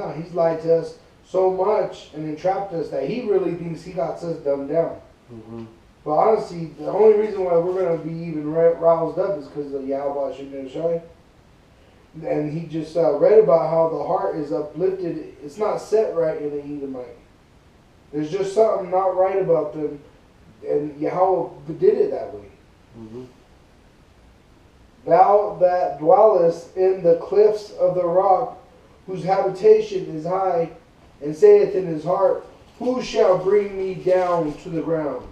now. He's lied to us so much and entrapped us that he really thinks he got us dumbed down. Mm-hmm. But honestly, the only reason why we're going to be even roused up is because of Yahweh Shemir Shai. And he just read about how the heart is uplifted. It's not set right in the Edomite. There's just something not right about them. And Yahweh did it that way. Mm-hmm. Thou that dwellest in the cliffs of the rock, whose habitation is high, and saith in his heart, who shall bring me down to the ground?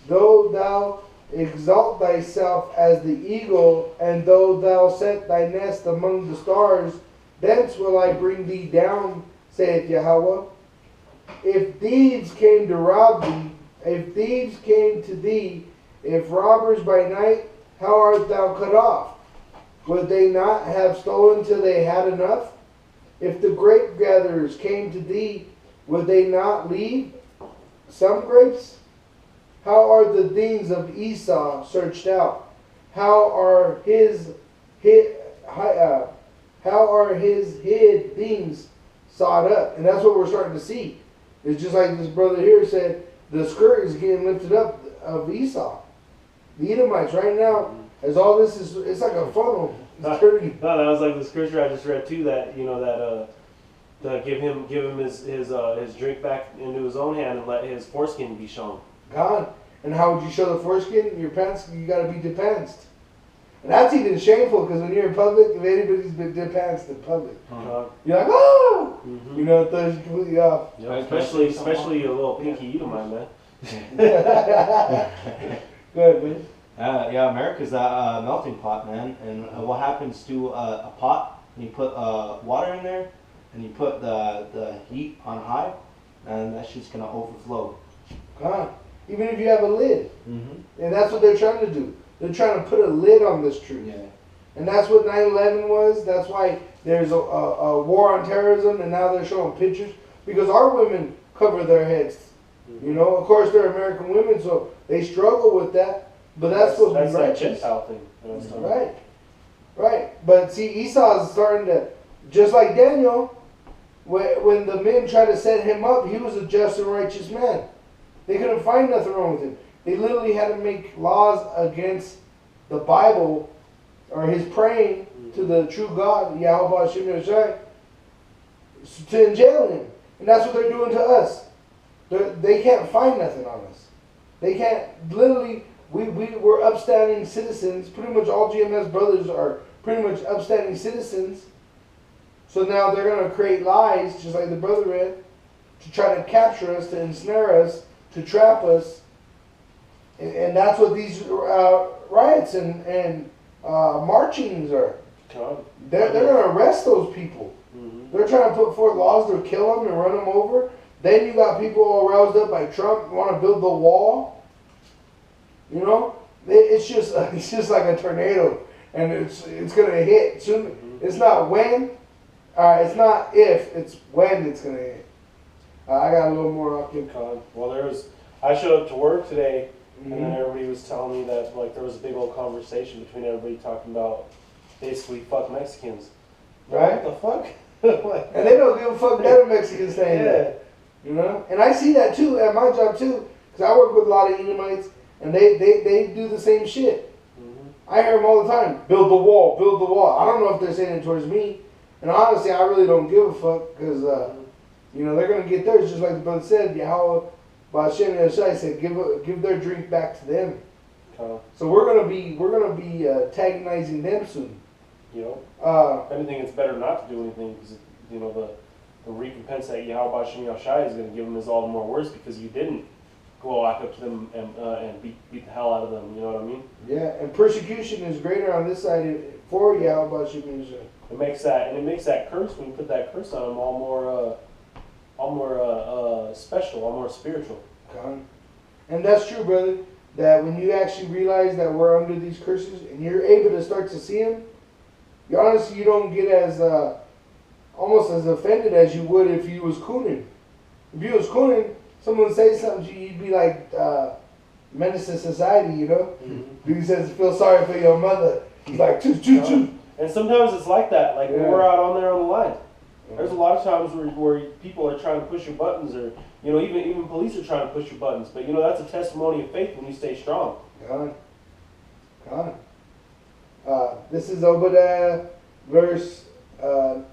Though thou exalt thyself as the eagle, and though thou set thy nest among the stars, thence will I bring thee down, saith Yahweh. If thieves came to rob thee, if thieves came to thee, if robbers by night, how art thou cut off? Would they not have stolen till they had enough? If the grape gatherers came to thee, would they not leave some grapes? How are the things of Esau searched out? How are his hid things sought up? And that's what we're starting to see. It's just like this brother here said, the skirt is getting lifted up of Esau. The Edomites right now, as all this is, it's like a funnel. It's turning. No, that was like the scripture I just read too. That that give him his drink back into his own hand and let his foreskin be shown. God, and how would you show the foreskin? Your pants, you got to be depanced. And that's even shameful because when you're in public, if anybody's been depanced in public, you're like, oh, Mm-hmm. you know, it throws you completely off. Yeah, especially a little pinky Edomite, man. Good, man. Yeah, America's a melting pot, man. And what happens to a pot? And you put water in there, and you put the heat on high, and that shit's gonna overflow. God, even if you have a lid, Mm-hmm. and that's what they're trying to do. They're trying to put a lid on this truth. Yeah. And that's what 9/11 was. That's why there's a war on terrorism, and now they're showing pictures. Because our women cover their heads. You know, of course, they're American women, so they struggle with that. But that's what that's we that righteous. Gentile thing. Right. Right. But see, Esau is starting to, just like Daniel, when the men tried to set him up, he was a just and righteous man. They couldn't find nothing wrong with him. They literally had to make laws against the Bible or his praying to the true God, Yahweh Hashem Yahshai, to jail him. And that's what they're doing to us. They can't find nothing on us. They can't, literally, we're upstanding citizens. Pretty much all GMS brothers are pretty much upstanding citizens. So now they're going to create lies, just like the brother read, to try to capture us, to ensnare us, to trap us. And that's what these riots and marchings are. They're going to arrest those people. Mm-hmm. They're trying to put forth laws to kill them and run them over. Then you got people all roused up by Trump, want to build the wall. You know, it's just like a tornado, and it's going to hit soon. Mm-hmm. It's not when, it's not if, it's when it's going to hit. I got a little more up in con. Well, I showed up to work today. Mm-hmm. And then everybody was telling me that like there was a big old conversation between everybody talking about basically fuck Mexicans. Right? What the fuck? And they don't give a fuck that a Mexican saying that. You know? And I see that too at my job too. Because I work with a lot of Edomites and they do the same shit. Mm-hmm. I hear them all the time. Build the wall, build the wall. I don't know if they're saying it towards me. And honestly, I really don't give a fuck because, you know, they're going to get theirs just like the brother said. Yahweh Hashem Yahshai said, give their drink back to them. So we're gonna be antagonizing them soon. You know, if anything, it's better not to do anything because you know the recompense that Yahweh Hashem Yahshai is going to give them is all the more worse because you didn't go walk up to them and beat the hell out of them. You know what I mean? Yeah, and persecution is greater on this side for Yahweh Hashem Yahshai. It makes that curse when you put that curse on them all more special, all more spiritual. And that's true, brother, that when you actually realize that we're under these curses and you're able to start to see them, you don't get as almost as offended as you would if you was cooning. If you was cooning, someone say something to you, you'd be like menace to society, you know? Mm-hmm. He says, feel sorry for your mother. He's like, choo, choo, choo. And sometimes it's like that, like when we're out on there on the line. There's a lot of times where people are trying to push your buttons, or even police are trying to push your buttons. But that's a testimony of faith when you stay strong. God. This is Obadiah, verse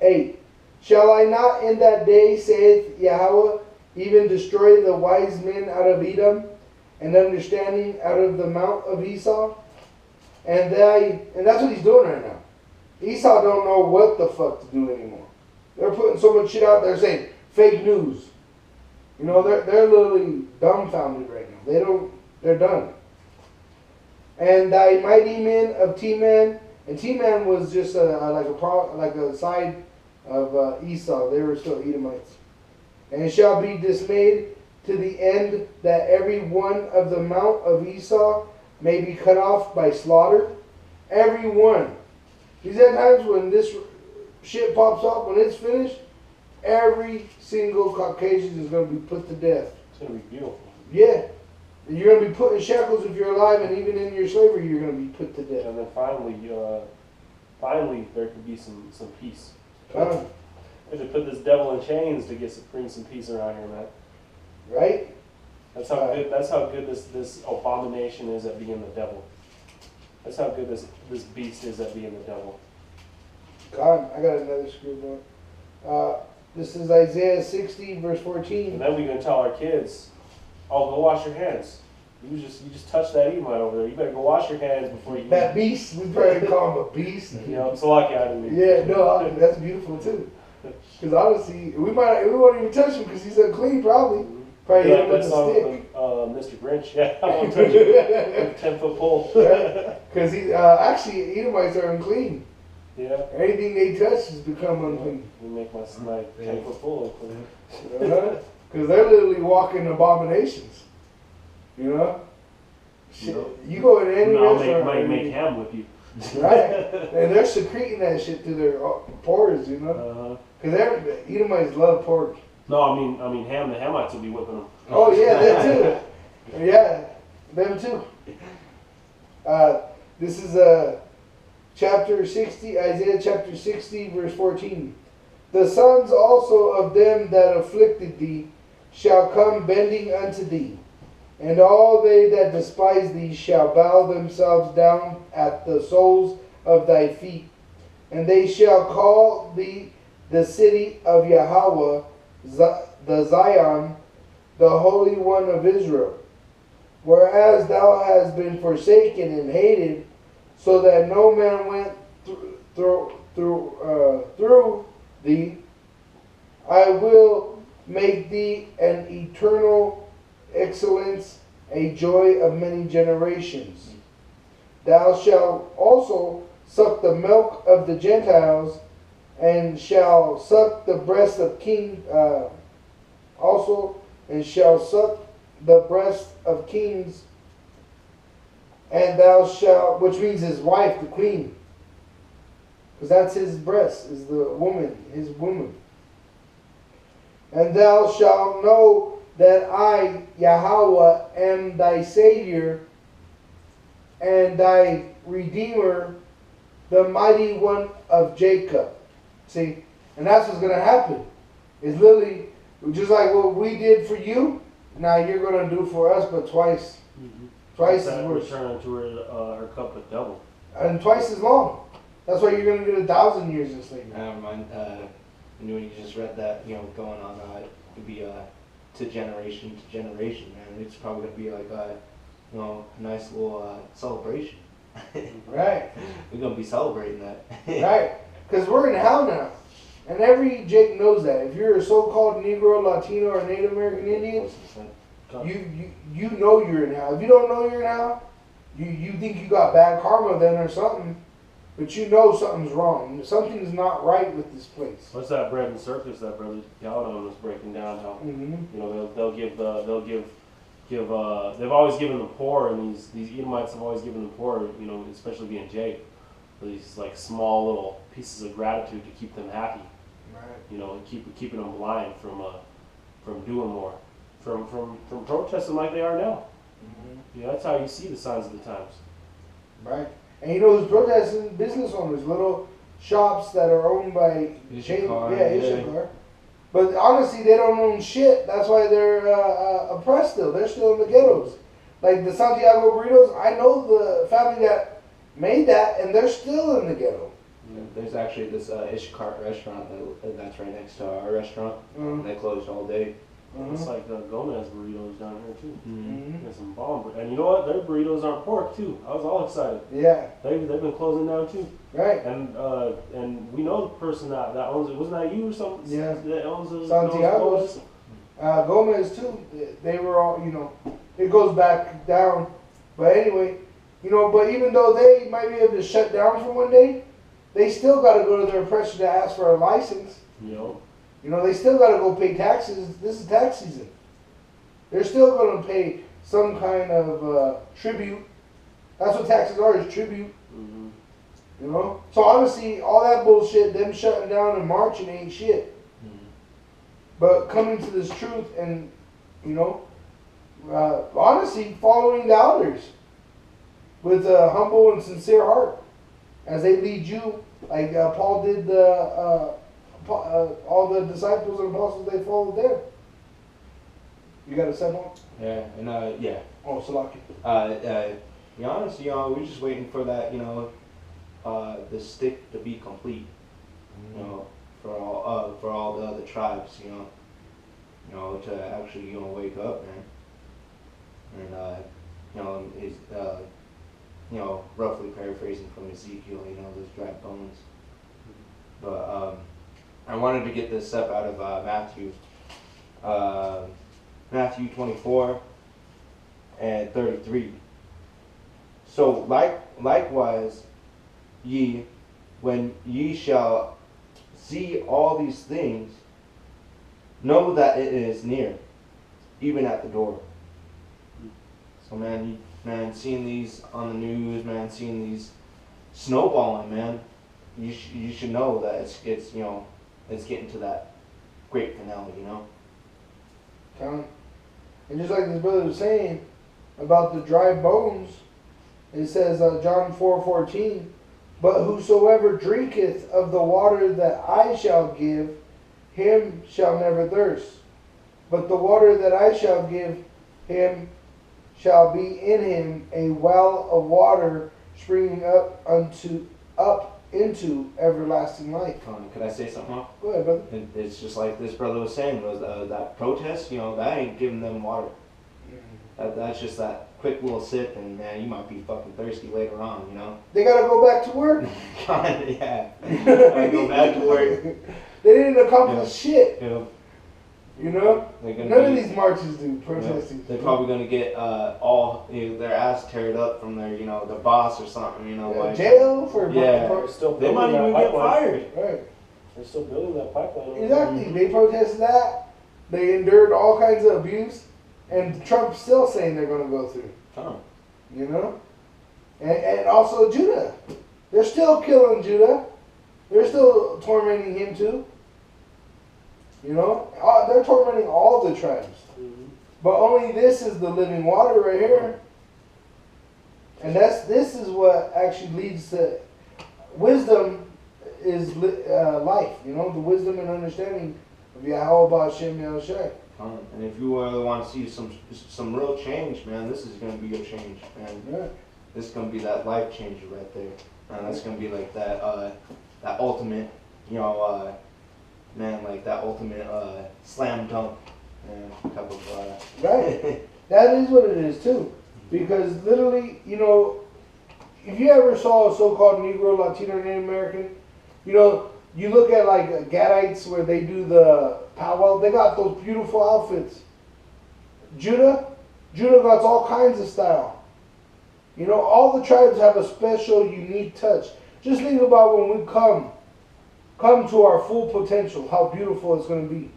8. Shall I not in that day, saith Yahweh, even destroy the wise men out of Edom, and understanding out of the mount of Esau? And that's what he's doing right now. Esau don't know what the fuck to do anymore. They're putting so much shit out there saying fake news. They're literally dumbfounded right now. They're done. And thy mighty men of Teman, and Teman was just like a side of Esau. They were still Edomites. And it shall be dismayed to the end that every one of the mount of Esau may be cut off by slaughter. Every one. These are times when this shit pops up, when it's finished, every single Caucasian is going to be put to death. It's going to be beautiful. Yeah. You're going to be put in shackles if you're alive, and even in your slavery, you're going to be put to death. And then finally, there could be some peace. They should put this devil in chains to bring some peace around here, man. Right? That's how good this abomination is at being the devil. That's how good this beast is at being the devil. God, I got another screw going. This is Isaiah 60, verse 14. And then we're going to tell our kids, oh, go wash your hands. You just touched that Edomite over there. You better go wash your hands before you... That beast, we probably call him a beast. It's a lucky out of me. Yeah, no, that's beautiful too. Because honestly, we won't even touch him because he's unclean, probably. Probably hit him with a stick. Mr. Grinch, yeah, I won't touch him with a 10-foot pole. Because actually, Edomites are unclean. Yeah. Anything they touch has become unclean. We make my 10-foot pole unclean. Because they're literally walking abominations. Shit. You go in any restaurant. Might make ham with you. Right. And they're secreting that shit through their pores, Because Edomites love pork. No, I mean ham. The Hamites will be whipping them. Oh yeah, them too. Yeah, them too. This is chapter 60, Isaiah chapter 60, verse 14. The sons also of them that afflicted thee shall come bending unto thee, and all they that despise thee shall bow themselves down at the soles of thy feet, and they shall call thee the city of Yahweh, the Zion, the Holy One of Israel. Whereas thou hast been forsaken and hated, so that no man went through thee, I will make thee an eternal excellence, a joy of many generations. Thou shalt also suck the milk of the Gentiles, and shall suck the breast of kings also, and shall suck the breast of kings, and thou shalt, which means his wife, the queen, because that's his breast, is the woman, his woman. And thou shalt know that I, Yahweh, am thy Savior, and thy Redeemer, the mighty one of Jacob. See, and that's what's going to happen. It's literally just like what we did for you, now you're going to do for us, but twice. Mm-hmm. Twice as worse. Return to her cup of double. And twice as long. That's why you're going to get 1,000 years in slavery. Never mind. When you just read that, going on, it would be to generation, man. It's probably going to be like a nice little celebration. Right. We're going to be celebrating that. Right. Because we're in hell now. And every Jake knows that. If you're a so-called Negro, Latino, or Native American Indian, you know you're in hell. If you don't know you're in hell, you think you got bad karma then or something, but you know something's wrong. Something's not right with this place. What's that bread and circus that Brother Galadon was breaking down? How they've always given the poor, and these Edomites have always given the poor, especially being Jake, these like small little pieces of gratitude to keep them happy. Right. Keeping them blind from doing more, from protesting like they are now. Mm-hmm. That's how you see the signs of the times. Right. And who's protesting? Business owners, little shops that are owned by Ishikar, Ishikar. But honestly, they don't own shit. That's why they're oppressed still. They're still in the ghettos. Like the Santiago burritos, I know the family that made that, and they're still in the ghetto. There's actually this Ishikar restaurant that's right next to our restaurant. They closed all day. It's like Gomez burritos down here too. Mm-hmm. There's some bomb, and you know what? Their burritos aren't pork too. I was all excited. Yeah. They've been closing down too. Right. And we know the person that owns it. Wasn't that you or something? Yeah. That owns it. Santiago's. Gomez too. They were all, it goes back down. But anyway, but even though they might be able to shut down for one day, they still got to go to their oppressor to ask for a license. They still got to go pay taxes. This is tax season. They're still going to pay some kind of tribute. That's what taxes are, is tribute. Mm-hmm. So honestly, all that bullshit, them shutting down and marching ain't shit. But coming to this truth and, honestly, following the elders with a humble and sincere heart as they lead you, like Paul did all the disciples and apostles, they followed them. You got a second one? Yeah, and yeah. Oh, Salaki. To be honest, we're just waiting for that, the stick to be complete. For all the other tribes, to actually, wake up, man. And is roughly paraphrasing from Ezekiel, those dry bones. But I wanted to get this up out of Matthew 24 and 33. So likewise, ye, when ye shall see all these things, know that it is near, even at the door. So man, seeing these on the news, man, seeing these snowballing, man, you should know that it's getting to that great finale, And just like this brother was saying about the dry bones, it says John 4:14, but whosoever drinketh of the water that I shall give, him shall never thirst. But the water that I shall give him shall be in him a well of water springing up into everlasting life. Could I say something else? Go ahead, brother. It's just like this brother was saying, was that protest, that ain't giving them water. That's just that quick little sip, and man, you might be fucking thirsty later on, They gotta go back to work. Yeah. Gotta go back to work. They didn't accomplish shit. Yeah. None of these marches do protesting. They're probably gonna get all their ass teared up from their their boss or something. Jail for They might even get fired. Right. They're still building that pipeline. Exactly. They protested that. They endured all kinds of abuse, and Trump's still saying they're going to go through. And also Judah. They're still killing Judah. They're still tormenting him too. They're tormenting all the tribes. Mm-hmm. But only this is the living water right here. And this is what actually leads to wisdom is life. The wisdom and understanding of Yahweh Hashem Yahushai. And if you really want to see some real change, man, this is going to be your change, man. Yeah. This is going to be that life changer right there. And that's going to be like that ultimate, man, like that ultimate slam dunk type of. Right. That is what it is too. Because literally, if you ever saw a so-called Negro, Latino, Native American, you look at like Gadites where they do the powwow, they got those beautiful outfits. Judah got all kinds of style. All the tribes have a special, unique touch. Just think about when we come to our full potential, how beautiful it's going to be.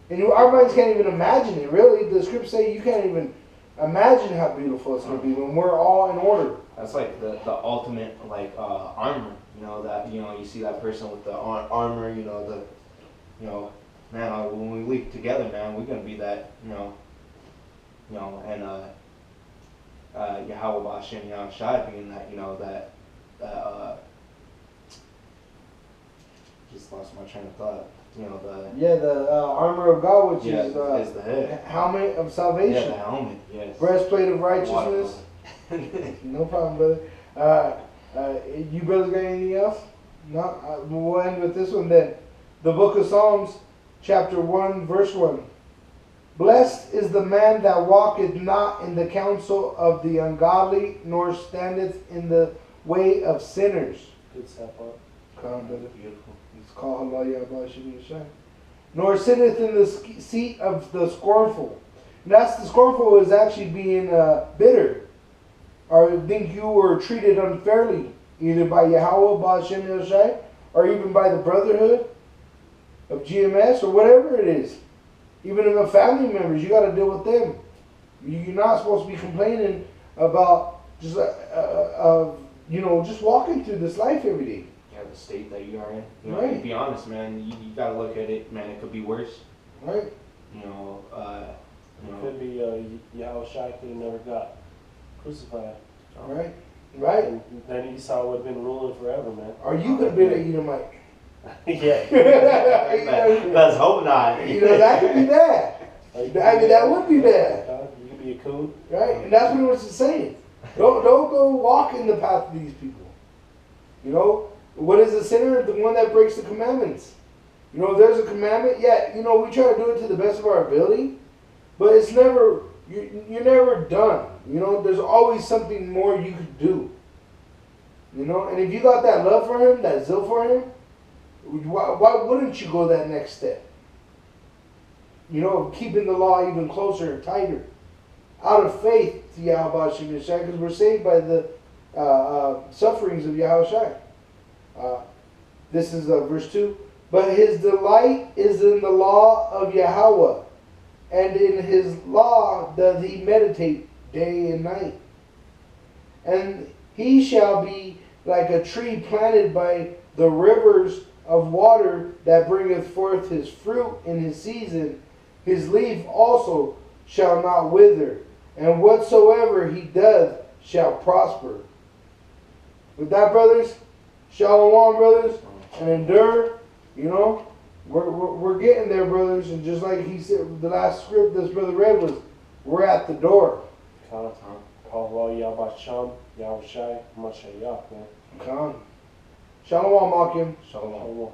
And our minds can't even imagine it, really. The scripts say you can't even imagine how beautiful it's going to be when we're all in order. That's like the ultimate armor, that you see that person with the armor, man, when we leap together, man, we're gonna be that, and Yahweh Bashem Yahushai being that, just lost my train of thought. You know, the armor of God, which yeah, is the head. helmet of Yeah, salvation. the helmet, yes. Breastplate of righteousness. No problem, brother. You brothers got anything else? No? We'll end with this one then. The book of Psalms, chapter 1, verse 1. Blessed is the man that walketh not in the counsel of the ungodly, nor standeth in the way of sinners. Good step up. Come on, brother. Beautiful. It's called Allah Yahweh. Nor sitteth in the seat of the scornful. And that's the scornful is actually being bitter. Or think you were treated unfairly, either by Yahweh, Ba'ashem Yoshai, or even by the brotherhood of GMS, or whatever it is. Even if a family members, you got to deal with them. You're not supposed to be complaining about just, just walking through this life every day. Yeah, the state that you are in. You know, Right. to be honest, man, you gotta look at it, man. It could be worse. Right? You know, It could be Yahweh Shai could have never got crucified. Right? Right? And then Esau would have been ruling forever, man. Or you could have been an Edomite. Yeah. Let's hope not. That could be bad. That would be bad. You could be a coon. Right? And that's what it's saying. Don't go walk in the path of these people. You know? What is a sinner? The one that breaks the commandments. You know, if there's a commandment, we try to do it to the best of our ability, but it's never, you're never done. You know, there's always something more you could do. You know, and if you got that love for him, that zeal for him, why wouldn't you go that next step? You know, keeping the law even closer and tighter. Out of faith to Yahweh Shem Yeshai, because we're saved by the sufferings of Yahweh Shai. This is verse 2. But his delight is in the law of Yahweh, and in his law doth he meditate day and night. And he shall be like a tree planted by the rivers of water, that bringeth forth his fruit in his season. His leaf also shall not wither, and whatsoever he doth shall prosper. With that, brothers, shalom, brothers, and endure. You know, we're getting there, brothers, and just like he said, the last script this brother read was, we're at the door. Call Allah Yahweh Sham, Yahweh Shai, Mashiach, man. Come. Shalom, Akim. Shalom. Shalom.